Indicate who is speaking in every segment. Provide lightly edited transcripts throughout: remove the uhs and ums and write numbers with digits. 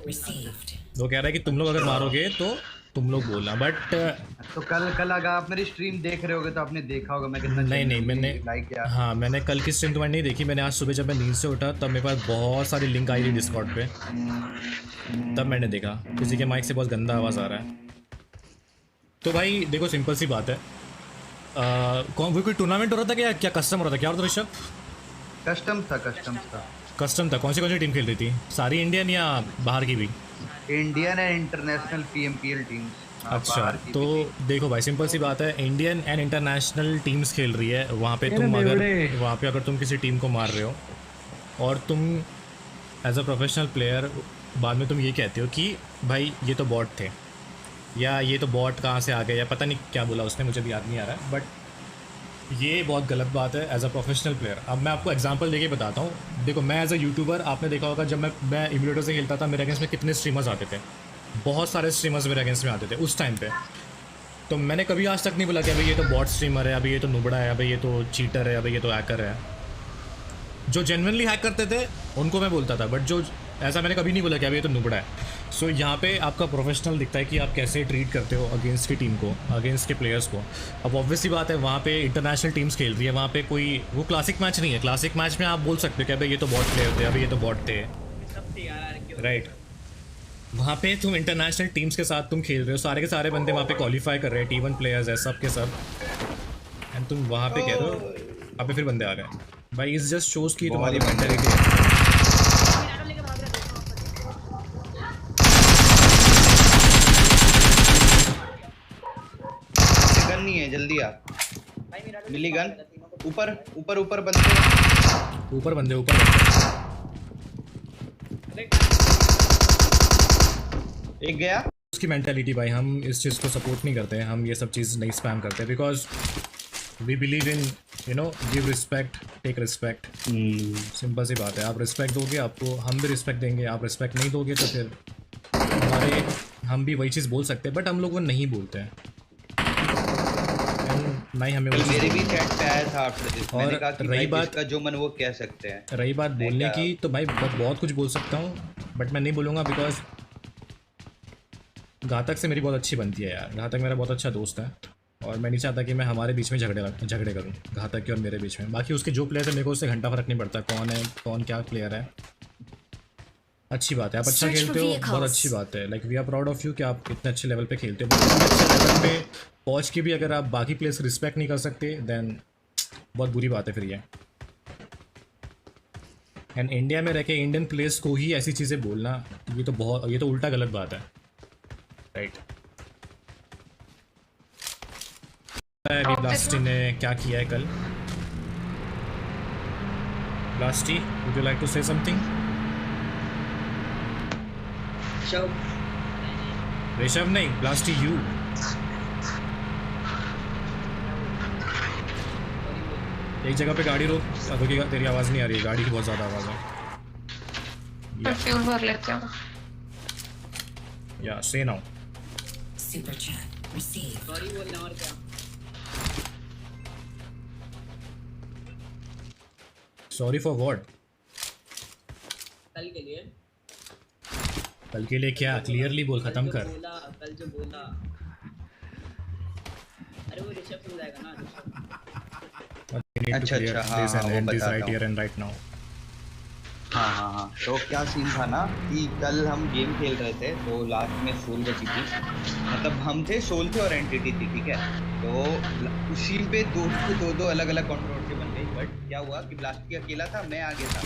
Speaker 1: वो कह रहा है कि तुम लोग अगर मारोगे तो तुम लोग बोलना, बट
Speaker 2: तो कल कल अगर आप मेरी स्ट्रीम देख रहे होगे तो आपने देखा होगा मैं कितना
Speaker 1: नहीं मैंने,
Speaker 2: लाइक किया।
Speaker 1: हाँ मैंने कल की स्ट्रीम तुम्हारी नहीं देखी। मैंने आज सुबह जब मैं नींद से उठा तब मेरे पास बहुत सारी लिंक आई थी डिस्कॉर्ड पे, तब मैंने देखा किसी के माइक से बहुत गंदा आवाज़ आ रहा है। तो भाई देखो सिंपल सी बात है, कौन वो कोई टूर्नामेंट हो रहा था क्या, क्या कस्टम हो रहा था, क्या हो रहा था ऋषभ?
Speaker 2: कस्टम था।
Speaker 1: कस्टम था। कौन सी टीम खेल रही थी? सारी इंडियन या बाहर की भी?
Speaker 2: Indian and international PMPL teams.
Speaker 1: अच्छा
Speaker 2: बाहर की
Speaker 1: तो
Speaker 2: भी थी।
Speaker 1: देखो भाई सिंपल सी बात है, इंडियन एंड इंटरनेशनल टीम्स खेल रही है वहाँ पे। तुम अगर वहाँ पे अगर तुम किसी टीम को मार रहे हो और तुम एज अ प्रोफेशनल प्लेयर बाद में तुम ये कहते हो कि भाई ये तो बॉट थे, या ये तो बॉट कहाँ से आ गए, या पता नहीं क्या बोला उसने, मुझे भी याद नहीं आ रहा है, बट ये बहुत गलत बात है एज अ प्रोफेशनल प्लेयर। अब मैं आपको एग्जांपल देके बताता हूँ। देखो मैं एज अ यूट्यूबर, आपने देखा होगा जब मैं इम्यूलेटर से खेलता था मेरे अगेंस्ट में कितने स्ट्रीमर्स आते थे, बहुत सारे स्ट्रीमर्स मेरे अगेंस्ट में आते थे उस टाइम पे। तो मैंने कभी आज तक नहीं बोला कि अभी ये तो बॉट स्ट्रीमर है, अभी ये तो नुबड़ा है, अभी ये तो चीटर है, अभी ये तो हैकर है। जो जेन्युइनली हैक करते थे उनको मैं बोलता था, बट जो ऐसा मैंने कभी नहीं बोला कि अभी ये तो नुबड़ा है। सो यहाँ पे आपका प्रोफेशनल दिखता है कि आप कैसे ट्रीट करते हो अगेंस्ट की टीम को, अगेंस्ट के प्लेयर्स को। अब ऑब्वियसली बात है वहाँ पे इंटरनेशनल टीम्स खेल रही है, वहाँ पे कोई वो क्लासिक मैच नहीं है। क्लासिक मैच में आप बोल सकते हो कि अभी ये तो बॉट प्लेयर थे, अभी ये तो बॉट थे, राइट। वहाँ पे तुम इंटरनेशनल टीम्स के साथ तुम खेल रहे हो, सारे के सारे बंदे वहाँ पे क्वालिफाई कर रहे हैं, T1 प्लेयर्स है सब के सब, एंड तुम वहाँ पे कह रहे हो अभी फिर बंदे आ गए। भाई इस जस्ट शोज की तुम्हारी मेंटालिटी है।
Speaker 2: गन नहीं है, जल्दी आ। मिली गन। ऊपर ऊपर ऊपर बंदे,
Speaker 1: ऊपर बंदे, ऊपर बंदे।
Speaker 2: एक गया।
Speaker 1: उसकी मेंटालिटी भाई, हम इस चीज़ को सपोर्ट नहीं करते हैं, हम ये सब चीज़ नहीं स्पैम करते, because we believe in you know give respect take respect. Simple सी बात है, आप रिस्पेक्ट दोगे आपको हम भी रिस्पेक्ट देंगे, आप रिस्पेक्ट नहीं दोगे तो फिर हमारे हम भी वही चीज़ बोल सकते हैं, बट हम लोग वो नहीं बोलते हैं, नहीं हमें वो
Speaker 2: मेरे भी चैट पे आया था आफ्टर दिस, मैंने कहा कि
Speaker 1: रही
Speaker 2: भाई
Speaker 1: बात
Speaker 2: जिसका जो मन वो कह सकते हैं।
Speaker 1: रही बात बोलने की, तो भाई बहुत कुछ बोल सकता हूँ, बट मैं नहीं बोलूँगा बिकॉज घातक से मेरी बहुत अच्छी बनती है यार। घातक मेरा बहुत अच्छा दोस्त है और मैं नहीं चाहता कि मैं हमारे बीच में झगड़े करूँ घातक के और मेरे बीच में। बाकी उसके जो प्लेयर है मेरे को उससे घंटा फर्क नहीं पड़ता कौन है कौन क्या प्लेयर है। अच्छी बात है, आप अच्छा खेलते हो, बहुत अच्छी बात है। Like we are proud of you कि आप इतने अच्छे लेवल पे खेलते हो। अच्छे लेवल पे पहुँच के भी अगर आप बाकी प्लेयर्स रिस्पेक्ट नहीं कर सकते देन बहुत बुरी बात है फिर ये। एंड इंडिया में रह के इंडियन प्लेयर्स को ही ऐसी चीज़ें बोलना, ये तो उल्टा गलत बात है, राइट। अभी ब्लास्टी ने क्या किया है कल? ब्लास्टी, would you like to say something? Rishabh नहीं, ब्लास्टी यू। एक जगह पे गाड़ी रोक, क्योंकि तेरी आवाज़ नहीं आ रही है, गाड़ी की बहुत ज़्यादा आवाज़ है।
Speaker 3: फ्यूल भर लेते हैं।
Speaker 1: या से now.
Speaker 4: Super chat received.
Speaker 5: Sorry बोलना और क्या।
Speaker 1: Sorry for what?
Speaker 5: कल के लिए।
Speaker 1: कल के लिए क्या? क्लियरली बोल, खत्म कर।
Speaker 5: कल जो बोला अरे वो ऋषभ समझाएगा ना।
Speaker 2: अच्छा हाँ वो बताता हूँ। हाँ तो क्या सीन था ना कि कल हम गेम खेल रहे थे तो लास्ट में सोल बची थी, मतलब हम थे सोल थे और एंटिटी थी, ठीक है। तो उसी पे दो अलग अलग कंट्रोवर्सी बन गई। बट क्या हुआ कि ब्लास्टी अकेला था, मैं आगे था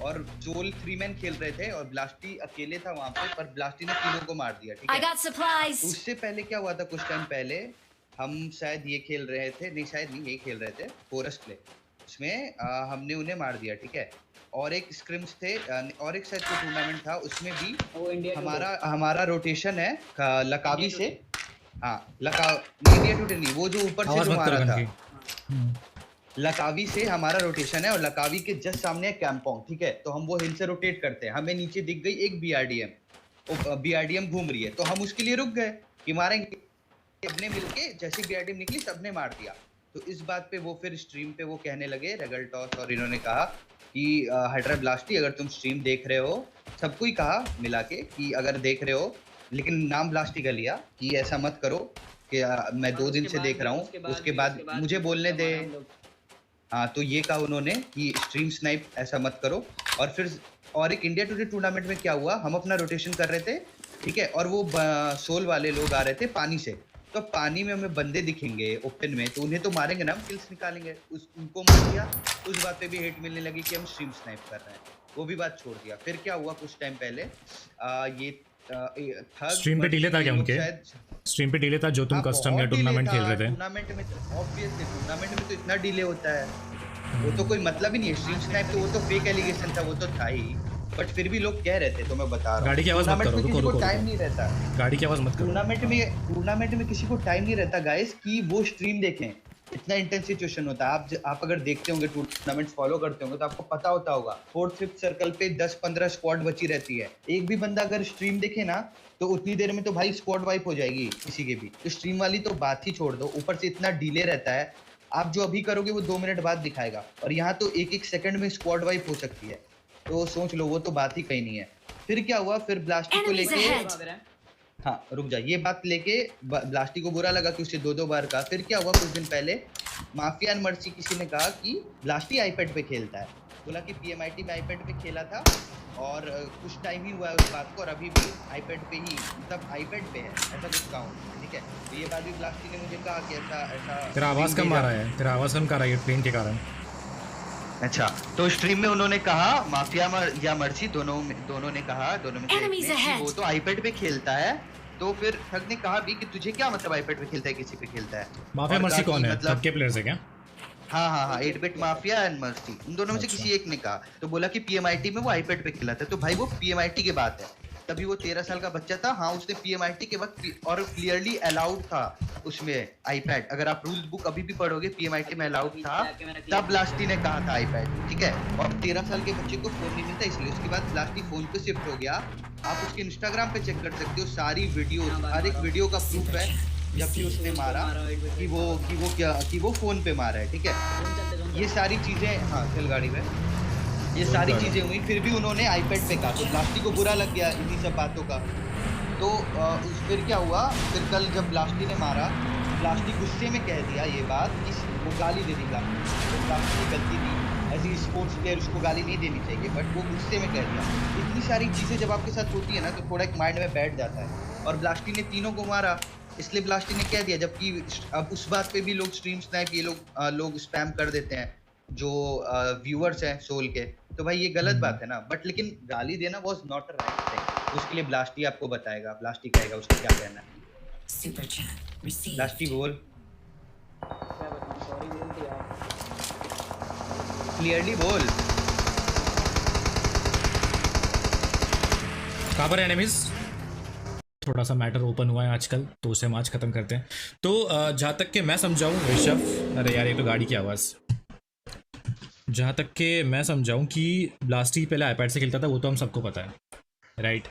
Speaker 2: और सोल 3 मैन खेल रहे थे और ब्लास्टी अकेले था वहाँ पे, पर ब्लास्टी ने तीनों को मार दिया, ठीक है। उससे पहले क्या हुआ था, कुछ टाइम पहले हम शायद ये खेल रहे थे, नहीं शायद नहीं, यही खेल रहे थे फॉरेस्ट प्ले, उसमें हमने उन्हें मार दिया, ठीक है। और एक स्क्रिम्स थे और एक शायद कोई टूर्नामेंट था, उसमें भी हमारा रोटेशन है लकावी से। हाँ इंडिया टुडे नहीं, वो जो ऊपर से जो मारा था लकावी से हमारा रोटेशन है और लकावी के जस्ट सामने है कैंपोंग, ठीक है। तो हम वो हिल से रोटेट करते हैं, हमें नीचे दिख गई एक बीआरडीएम घूम रही है, तो हम उसके लिए रुक गए कि मारेंगे। सबने मिलके जैसे बीआरडीएम निकली सबने मार दिया। तो इस बात पे वो फिर स्ट्रीम पे वो कहने लगे रेगल टॉस और इन्होंने कहा कि हाइड्रा ब्लास्टी अगर तुम स्ट्रीम देख रहे हो, सबको ही कहा मिला के कि अगर देख रहे हो, लेकिन नाम ब्लास्टी का लिया कि ऐसा मत करो कि मैं 2 दिन से देख रहा हूँ, उसके बाद मुझे बोलने दे। हाँ, तो ये कहा उन्होंने कि स्ट्रीम स्नाइप ऐसा मत करो। और फिर और एक इंडिया टुडे टूर्नामेंट में क्या हुआ, हम अपना रोटेशन कर रहे थे, ठीक है, और वो सोल वाले लोग आ रहे थे पानी से, तो पानी में हमें बंदे दिखेंगे ओपन में, तो उन्हें तो मारेंगे ना, हम किल्स निकालेंगे, उनको मार दिया। उस बात पे भी हेट मिलने लगी कि हम स्ट्रीम स्नाइप कर रहे हैं, वो भी बात छोड़ दिया। फिर क्या हुआ, कुछ टाइम पहले ये
Speaker 1: स्ट्रीम पे डिले था क्या उनके? स्ट्रीम पे डिले था जो तुम कस्टम या टूर्नामेंट खेल रहे थे?
Speaker 2: टूर्नामेंट में ऑब्वियसली टूर्नामेंट में तो इतना डिले होता है, वो तो कोई मतलब ही नहीं है। स्ट्रीम स्नाइप तो वो तो फेक एलिगेशन था, वो तो था ही, बट फिर भी लोग कह रहे थे, तो मैं बता रहा हूँ।
Speaker 1: गाड़ी की आवाज मत करो, रुको रुको,
Speaker 2: टाइम नहीं रहता,
Speaker 1: गाड़ी की आवाज मत करो।
Speaker 2: टूर्नामेंट में किसी को टाइम नहीं रहता गाइस कि वो स्ट्रीम देखें, इतना इंटेंस सिचुएशन होता है। आप अगर देखते होंगे टूर्नामेंट फॉलो करते होंगे तो आपको पता होगा 4th 5th सर्कल पे 10-15 स्क्वाड बची रहती है। एक भी बंदा अगर स्ट्रीम देखे ना तो उतनी देर में तो भाई स्क्वाड वाइप हो जाएगी किसी के भी। तो स्ट्रीम वाली तो बात ही छोड़ दो, ऊपर से इतना डिले रहता है, आप जो अभी करोगे वो 2 मिनट बाद दिखाएगा, और यहाँ तो 1-1 सेकंड में स्क्वाड वाइप हो सकती है, तो सोच लो, वो तो बात ही कहीं नहीं है। फिर क्या हुआ, फिर ब्लास्टी को लेके, हाँ रुक जा, ये बात लेके ब्लास्टी को बुरा लगा कि उससे 2-2 बार कहा। फिर क्या हुआ, कुछ दिन पहले माफिया एंड मर्सी किसी ने कहा कि ब्लास्टी आईपैड पे खेलता है, बोला कि पीएमआईटी में आईपैड पे खेला था, और कुछ टाइम ही हुआ है उस बात को, और अभी भी आईपैड पे ही, मतलब आईपैड पे है, ऐसा कुछ कहा, ठीक है। तो ये बात भी ब्लास्टी ने मुझे कहा कि ऐसा
Speaker 1: तेरा आवाज कम आ रहा है, तेरा आवाज कम कर रहा है ट्रेन के कारण।
Speaker 2: अच्छा, तो स्ट्रीम में उन्होंने कहा, माफिया या मर्सी दोनों ने कहा, दोनों में से एक ने, कि वो तो आईपैड पे खेलता है। तो फिर ठग ने कहा भी कि तुझे क्या मतलब आईपैड पे खेलता है, किसी पे खेलता है।
Speaker 1: माफिया मर्सी कौन है? मतलब के प्लेयर्स है क्या?
Speaker 2: हाँ 8-बिट माफिया एंड मर्सी, उन दोनों में से किसी एक ने कहा। तो बोला कि पीएमआईटी में वो आईपैड पे खेला था, तो भाई वो पीएमआईटी की बात है, तभी वो 13 साल का बच्चा था। हाँ, उसने पीएमआईटी के वक्त, और क्लियरली अलाउड था उसमें आईपैड, अगर आप रूल बुक अभी भी पढ़ोगे पीएमआईटी में अलाउड था, तब ब्लास्टी ने कहा था आईपैड, ठीक है। और 13 साल के बच्चे को फोन नहीं मिलता, इसलिए उसके बाद ब्लास्टी फोन पे शिफ्ट हो गया। आप उसके इंस्टाग्राम पे चेक कर सकते हो, सारी वीडियो, हर एक वीडियो का प्रूफ है जब भी उसने मारा कि वो फोन पे मारा है, ठीक है। ये सारी चीजें, हाँ चल गाड़ी में, ये सारी चीजें हुई, फिर भी उन्होंने आईपैड पे कहा, तो ब्लास्टी को बुरा लग गया इन्हीं सब बातों का। तो फिर क्या हुआ, फिर कल जब ब्लास्टी ने मारा, ब्लास्टी गुस्से में कह दिया ये बात कि वो गाली दे दी ब्लास्टी, तो ब्लास्टी की गलती थी, ऐसी स्पोर्ट्स प्लेयर उसको गाली नहीं देनी चाहिए, बट वो गुस्से में कह दिया। इतनी सारी चीज़ें जब आपके साथ होती है ना, तो थोड़ा एक माइंड में बैठ जाता है, और ब्लास्टी ने तीनों को मारा, इसलिए ब्लास्टी ने कह दिया। जबकि अब उस बात पे भी लोग स्ट्रीम स्नाइप, ये लोग स्पैम कर देते हैं जो व्यूअर्स हैं सोल के, तो भाई ये गलत बात है ना। बट लेकिन गाली देना was not a right thing, उसके लिए ब्लास्टी आपको बताएगा, ब्लास्टी कहेगा उसको क्या कहना है।
Speaker 4: Super chat received.
Speaker 2: ब्लास्टी बोल,
Speaker 5: क्या बताऊं, सॉरी बोल दिया।
Speaker 2: क्लियरली बोल।
Speaker 1: कहाँ पर एनिमीज? थोड़ा सा मैटर ओपन हुआ है आजकल, तो उसे हम आज खत्म करते हैं। तो जहाँ तक कि मैं समझाऊँ ऋषभ, अरे यार ये तो गाड़ी की आवाज़, जहाँ तक कि मैं समझाऊँ कि ब्लास्टी पहले आईपैड से खेलता था, वो तो हम सबको पता है, राइट।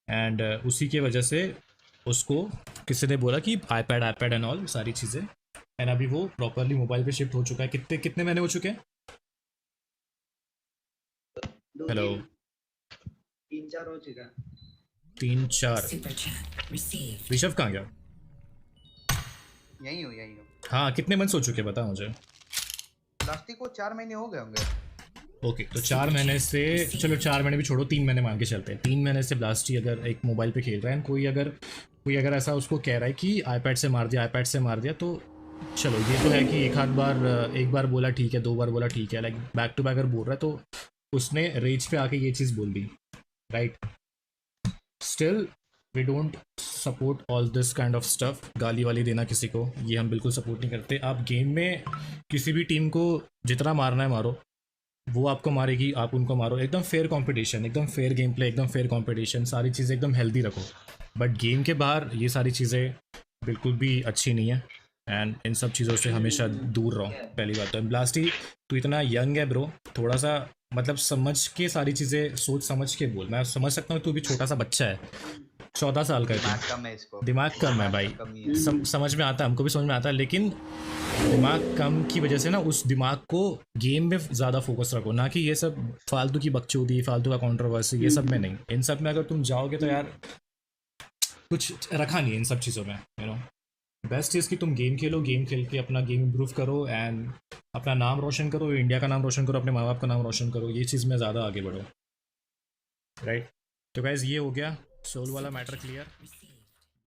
Speaker 1: एंड उसी की वजह से उसको किसी ने बोला कि आईपैड एंड ऑल सारी चीज़ें, एंड अभी वो प्रॉपरली मोबाइल पे शिफ्ट हो चुका है। कितने महीने हो चुके हैं? हेलो,
Speaker 2: 3-4 हो चुका है।
Speaker 1: 3-4।
Speaker 4: Super chat received.
Speaker 1: ऋषभ कहाँ गया?
Speaker 2: यही हो।
Speaker 1: हाँ, कितने मंथ्स हो चुके बता मुझे।
Speaker 2: ब्लास्टी को 4 महीने हो गए होंगे।
Speaker 1: ओके, तो 4 महीने से, चलो 4 महीने भी छोड़ो, 3 महीने मान के चलते हैं। 3 महीने से ब्लास्टी अगर एक मोबाइल पे खेल रहा है, कोई अगर ऐसा उसको कह रहा है कि आईपैड से मार दिया, तो चलो ये तो है कि एक बार बोला ठीक है, 2 बार बोला ठीक है, लाइक बैक टू बैक अगर बोल रहा है तो उसने रेज पे आके ये चीज़ बोल दी, right. Still we don't support all this kind of stuff. गाली वाली देना किसी को, ये हम बिल्कुल सपोर्ट नहीं करते। आप गेम में किसी भी टीम को जितना मारना है मारो, वो आपको मारेगी, आप उनको मारो, एकदम फेयर कंपटीशन, एकदम फेयर गेम प्ले, एकदम फेयर कंपटीशन, सारी चीज़ें एकदम हेल्दी रखो। बट गेम के बाहर ये सारी चीज़ें बिल्कुल भी अच्छी नहीं है, एंड इन सब चीज़ों से हमेशा दूर रहो, पहली बात तो। ब्लास्टी तू इतना यंग है ब्रो, थोड़ा सा मतलब समझ के सारी चीज़ें सोच समझ के बोल। मैं समझ सकता हूँ तू भी छोटा सा बच्चा है, 14 साल का है
Speaker 2: दिमाग
Speaker 1: तू,
Speaker 2: कम है इसको।
Speaker 1: दिमाग कम है भाई।
Speaker 2: कम ही है।
Speaker 1: समझ में आता है, हमको भी समझ में आता है, लेकिन दिमाग कम की वजह से ना उस दिमाग को गेम में ज़्यादा फोकस रखो, ना कि ये सब फालतू की बकचोदी, फालतू का कंट्रोवर्सी, ये सब में नहीं। इन सब में अगर तुम जाओगे तो यार कुछ रखा नहीं है इन सब चीज़ों में, यू नो। बेस्ट चीज़ कि तुम गेम खेलो, गेम खेल के अपना गेम इम्प्रूव करो एंड अपना नाम रोशन करो, इंडिया का नाम रोशन करो, अपने माँ बाप का नाम रोशन करो, ये चीज़ में ज़्यादा आगे बढ़ो, राइट। तो गाइज ये हो गया सोल वाला मैटर क्लियर।